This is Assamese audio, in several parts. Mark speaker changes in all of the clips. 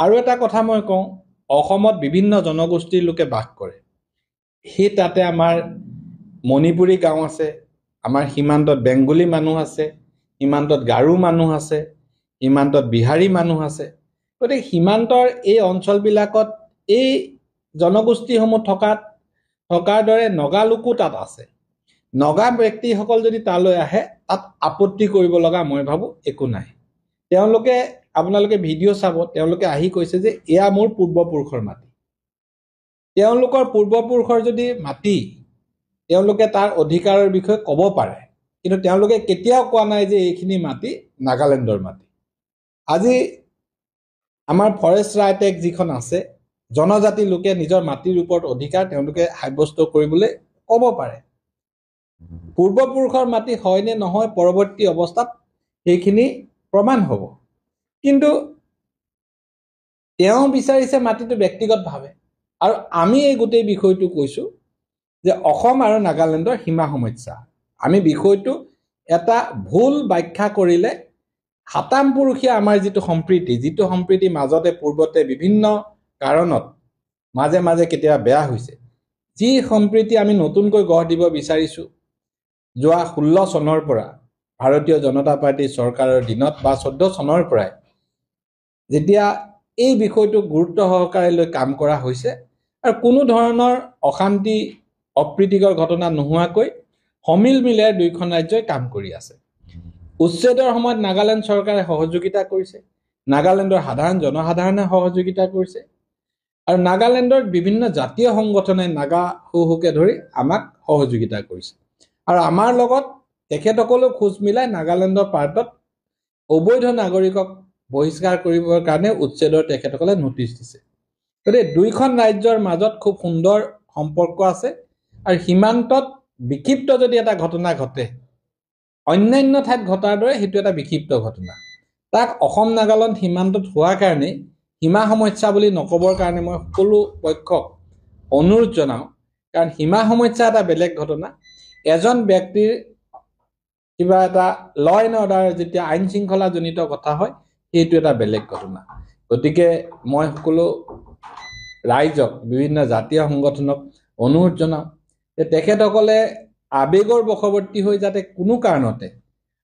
Speaker 1: আৰু এটা কথা মই কওঁ, অসমত বিভিন্ন জনগোষ্ঠীৰ লোকে বাস কৰে। সেই তাতে আমাৰ মণিপুৰী গাঁও আছে, আমাৰ সীমান্তত বেংগলী মানুহ আছে, সীমান্তত গাৰো মানুহ আছে, সীমান্তত বিহাৰী মানুহ আছে। গতিকে সীমান্তৰ এই অঞ্চলবিলাকত এই জনগোষ্ঠীসমূহ থকাৰ দৰে নগা লোকো তাত আছে। নগা ব্যক্তিসকল যদি তালৈ আহে, তাত আপত্তি কৰিব লগা মই ভাবোঁ একো নাই। তেওঁলোকে, আপোনালোকে ভিডিঅ' চাব, তেওঁলোকে আহি কৈছে যে এয়া মোৰ পূৰ্বপুৰুষৰ মাটি। তেওঁলোকৰ পূৰ্বপুৰুষৰ যদি মাটি, তেওঁলোকে তাৰ অধিকাৰৰ বিষয়ে ক'ব পাৰে, কিন্তু তেওঁলোকে কেতিয়াও কোৱা নাই যে এইখিনি মাটি নাগালেণ্ডৰ মাটি। আজি আমাৰ ফৰেষ্ট ৰাইট এক্ট যিখন আছে, জনজাতি লোকে নিজৰ মাটিৰ ওপৰত অধিকাৰ তেওঁলোকে সাব্যস্ত কৰিবলৈ ক'ব পাৰে। পূৰ্বপুৰুষৰ মাটি হয় নে নহয় পৰৱৰ্তী অৱস্থাত সেইখিনি প্ৰমাণ হ'ব। কিন্তু তেওঁ বিচাৰিছে মাটিটো ব্যক্তিগতভাৱে। আৰু আমি এই গোটেই বিষয়টো কৈছোঁ যে অসম আৰু নাগালেণ্ডৰ সীমা সমস্যা। আমি বিষয়টো এটা ভুল ব্যাখ্যা কৰিলে সাতাম পুৰুষীয়া আমাৰ যিটো সম্প্ৰীতি মাজতে পূৰ্বতে বিভিন্ন কাৰণত মাজে মাজে কেতিয়াবা বেয়া হৈছে, যি সম্প্ৰীতি আমি নতুনকৈ গঢ় দিব বিচাৰিছোঁ যোৱা 16 চনৰ পৰা ভাৰতীয় জনতা পাৰ্টীৰ চৰকাৰৰ দিনত বা 14 চনৰ পৰাই যেতিয়া এই বিষয়টো গুৰুত্ব সহকাৰে লৈ কাম কৰা হৈছে আৰু কোনো ধৰণৰ অশান্তি অপ্ৰীতিকৰ ঘটনা নোহোৱাকৈ সমিল মিলেৰে দুইখন ৰাজ্যই কাম কৰি আছে। উচ্ছেদৰ সময়ত নাগালেণ্ড চৰকাৰে সহযোগিতা কৰিছে, নাগালেণ্ডৰ জনসাধাৰণে সহযোগিতা কৰিছে, আৰু নাগালেণ্ডৰ বিভিন্ন জাতীয় সংগঠনে নাগা হুকে ধৰি আমাক সহযোগিতা কৰিছে। আৰু আমাৰ লগত তেখেতসকলেও খোজ মিলাই নাগালেণ্ডৰ পাৰ্টত অবৈধ নাগৰিকক বহিষ্কাৰ কৰিবৰ কাৰণে উচ্ছেদৰ তেখেতসকলে নটিচ দিছে। গতিকে দুইখন ৰাজ্যৰ মাজত খুব সুন্দৰ সম্পৰ্ক আছে। আৰু সীমান্তত বিক্ষিপ্ত যদি এটা ঘটনা ঘটে, অন্যান্য ঠাইত ঘটাৰ দৰে সেইটো এটা বিক্ষিপ্ত ঘটনা, তাক অসম নাগালেণ্ড সীমান্তত হোৱাৰ কাৰণে সীমা সমস্যা বুলি নকবৰ কাৰণে মই সকলো পক্ষক অনুৰোধ জনাওঁ। কাৰণ সীমা সমস্যা এটা বেলেগ ঘটনা, এজন ব্যক্তিৰ কিবা এটা ল এণ্ড অৰ্ডাৰ যেতিয়া আইন শৃংখলাজনিত কথা হয়, সেইটো এটা বেলেগ ঘটনা। গতিকে মই সকলো ৰাইজক, বিভিন্ন জাতীয় সংগঠনক অনুৰোধ জনাওঁ যে তেখেতসকলে আবেগৰ বশৱৰ্তী হৈ যাতে কোনো কাৰণতে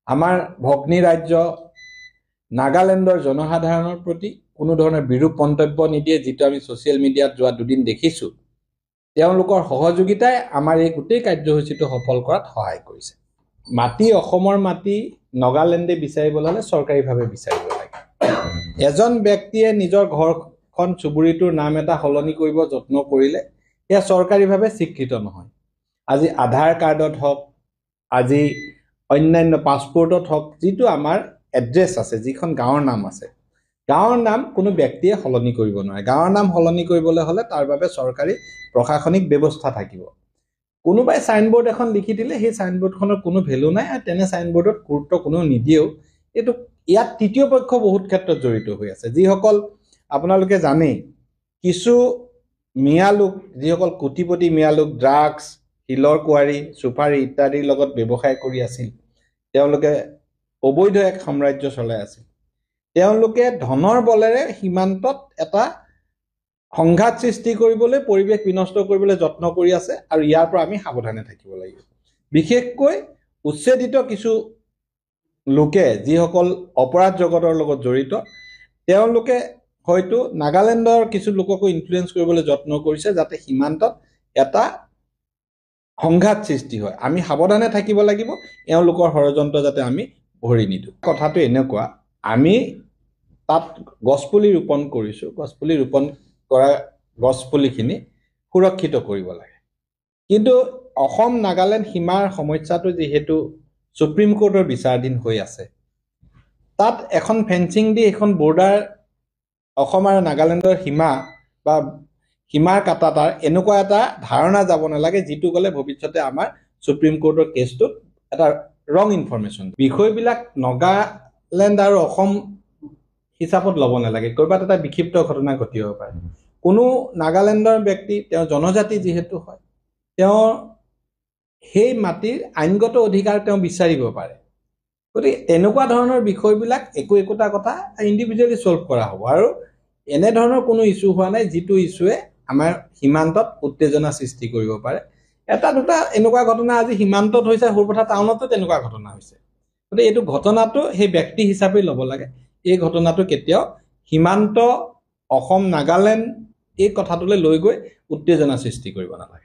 Speaker 1: আমাৰ ভগ্নী ৰাজ্য নাগালেণ্ডৰ জনসাধাৰণৰ প্ৰতি কোনো ধৰণৰ বিৰূপ মন্তব্য নিদিয়ে, যিটো আমি ছ'চিয়েল মিডিয়াত যোৱা দুদিন দেখিছোঁ। তেওঁলোকৰ সহযোগিতাই আমাৰ এই গোটেই কাৰ্যসূচীটো সফল কৰাত সহায় কৰিছে। মাটি, অসমৰ মাটি নাগালেণ্ডে বিচাৰিবলৈ হ'লে চৰকাৰীভাৱে বিচাৰিব লাগে। এজন ব্যক্তিয়ে নিজৰ ঘৰখন চুবুৰীটোৰ নাম এটা সলনি কৰিব যত্ন কৰিলে সেয়া চৰকাৰীভাৱে স্বীকৃত নহয়। আজি আধাৰ কাৰ্ডত হওক, আজি অন্যান্য পাছপৰ্টত হওক, যিটো আমাৰ এড্ৰেছ আছে, যিখন গাঁৱৰ নাম আছে, গাঁৱৰ নাম কোনো ব্যক্তিয়ে সলনি কৰিব নোৱাৰে। গাঁৱৰ নাম সলনি কৰিবলৈ হ'লে তাৰ বাবে চৰকাৰী প্ৰশাসনিক ব্যৱস্থা থাকিব। কোনোবাই চাইনবোৰ্ড এখন লিখি দিলে সেই চাইনবোৰ্ডখনৰ কোনো ভেলু নাই, আৰু তেনে চাইনবোৰ্ডত গুৰুত্ব কোনেও নিদিয়েও। ইয়াত তৃতীয় পক্ষ বহুত ক্ষেত্ৰত জড়িত হৈ আছে। যিসকল আপোনালোকে জানেই, কিছু মিয়া লোক, যিসকল কোটিপতি মিয়া লোক ড্ৰাগছ, শিলৰ কুঁৱাৰী, চুপাৰী ইত্যাদিৰ লগত ব্যৱসায় কৰি আছিল, তেওঁলোকে অবৈধ এক সাম্ৰাজ্য চলাই আছিল। তেওঁলোকে ধনৰ বলেৰে সীমান্তত এটা সংঘাত সৃষ্টি কৰিবলৈ, পৰিৱেশ বিনষ্ট কৰিবলৈ যত্ন কৰি আছে, আৰু ইয়াৰ পৰা আমি সাৱধানে থাকিব লাগিব। বিশেষকৈ উচ্ছেদিত কিছু লোকে, যিসকল অপৰাধ জগতৰ লগত জড়িত, তেওঁলোকে হয়তো নাগালেণ্ডৰ কিছু লোককো ইনফ্লুৱেঞ্চ কৰিবলৈ যত্ন কৰিছে, যাতে সীমান্তত এটা সংঘাত সৃষ্টি হয়। আমি সাৱধানে থাকিব লাগিব, এওঁলোকৰ ষড়যন্ত্ৰ যাতে আমি ভৰি নিদিওঁ। কথাটো এনেকুৱা, আমি তাত গছপুলি ৰোপণ কৰিছোঁ, গছপুলি ৰোপণ কৰা গছপুলিখিনি সুৰক্ষিত কৰিব লাগে। কিন্তু অসম নাগালেণ্ড সীমাৰ সমস্যাটো যিহেতু সুপ্ৰিম কোৰ্টৰ বিচাৰাধীন হৈ আছে, তাত এখন ফেন্সিং দি এখন বৰ্ডাৰ অসম আৰু নাগালেণ্ডৰ সীমা বা সীমাৰ কাটা, তাৰ এনেকুৱা এটা ধাৰণা যাব নালাগে, যিটো গ'লে ভৱিষ্যতে আমাৰ সুপ্ৰিম কোৰ্টৰ কেছটোত এটা ৰং ইনফৰমেশ্যন। বিষয়বিলাক নাগালেণ্ড আৰু অসম হিচাপত ল'ব নালাগে। ক'ৰবাত এটা বিক্ষিপ্ত ঘটনা ঘটিব পাৰে। কোনো নাগালেণ্ডৰ ব্যক্তি, তেওঁ জনজাতি যিহেতু হয়, তেওঁ সেই মাটিৰ আইনগত অধিকাৰ তেওঁ বিচাৰিব পাৰে। গতিকে তেনেকুৱা ধৰণৰ বিষয়বিলাক একোটা কথা ইণ্ডিভিজুৱেলি ছল্ভ কৰা হ'ব। আৰু এনেধৰণৰ কোনো ইছ্যু হোৱা নাই যিটো ইছ্যুৱে আমাৰ সীমান্তত উত্তেজনা সৃষ্টি কৰিব পাৰে এটা দুটা এনেকুৱা ঘটনা আজি সীমান্তত হৈছে সৰুপথাৰ টাউনতো তেনেকুৱা ঘটনা হৈছে গতিকে এইটো ঘটনাটো সেই ব্যক্তি হিচাপে ল'ব লাগে এই ঘটনাটো কেতিয়াও সীমান্ত অসম নাগালেণ্ড এই কথাটোলৈ লৈ গৈ উত্তেজনা সৃষ্টি কৰিব নালাগে